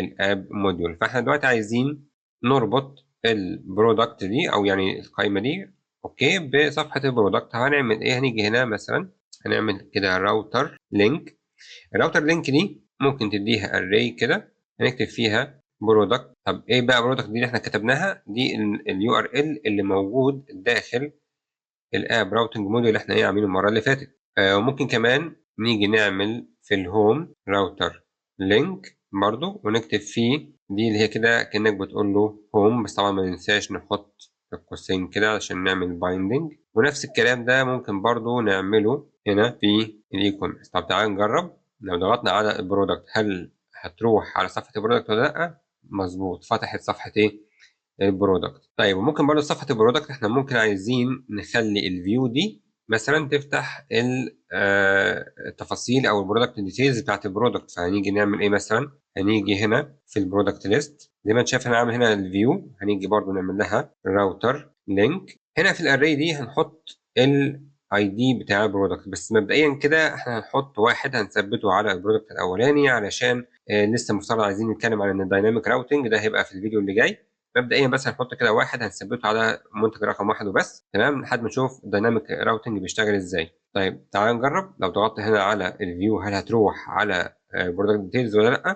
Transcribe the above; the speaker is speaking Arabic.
الاب موديول. فاحنا دلوقتي عايزين نربط البرودكت دي او يعني القائمه دي اوكي بصفحه البرودكت. هنعمل ايه؟ هنيجي هنا مثلا هنعمل كده راوتر لينك. الراوتر لينك دي ممكن تديها اري كده، هنكتب فيها برودكت. طب ايه بقى برودكت دي اللي احنا كتبناها؟ دي اليو ار ال اللي موجود داخل الاب راوتنج موديول اللي احنا ايه عاملينه المره اللي فاتت. وممكن كمان نيجي نعمل في الهوم راوتر لينك برضو ونكتب فيه دي اللي هي كده كأنك بتقول له هوم، بس طبعا ما ننساش نحط القوسين كده عشان نعمل بايندنج. ونفس الكلام ده ممكن برضو نعمله هنا في الاي كوميرس. طب تعالى نجرب. لو ضغطنا على البرودكت هل هتروح على صفحة البرودكت ولا لأ؟ مظبوط، فتحت صفحة ايه؟ البرودكت. طيب وممكن برضه صفحة البرودكت احنا ممكن عايزين نخلي الفيو دي مثلا تفتح التفاصيل او البرودكت ديتيلز بتاعت البرودكت. فهنيجي نعمل ايه مثلا؟ هنيجي هنا في البرودكت ليست زي ما انت شايف انا عامل هنا الفيو، هنيجي برضه نعمل لها راوتر لينك. هنا في الاري دي هنحط الاي دي بتاع البرودكت، بس مبدئيا كده احنا هنحط واحد هنثبته على البرودكت الاولاني علشان لسه مفترض عايزين نتكلم عن الدايناميك راوتنج، ده هيبقى في الفيديو اللي جاي. مبدئيا بس هنحط كده واحد هنثبته على منتج رقم واحد وبس، تمام، لحد ما نشوف الدايناميك راوتنج بيشتغل ازاي. طيب تعال نجرب. لو ضغطت هنا على الفيو هل هتروح على برودكت ديتيلز ولا لا؟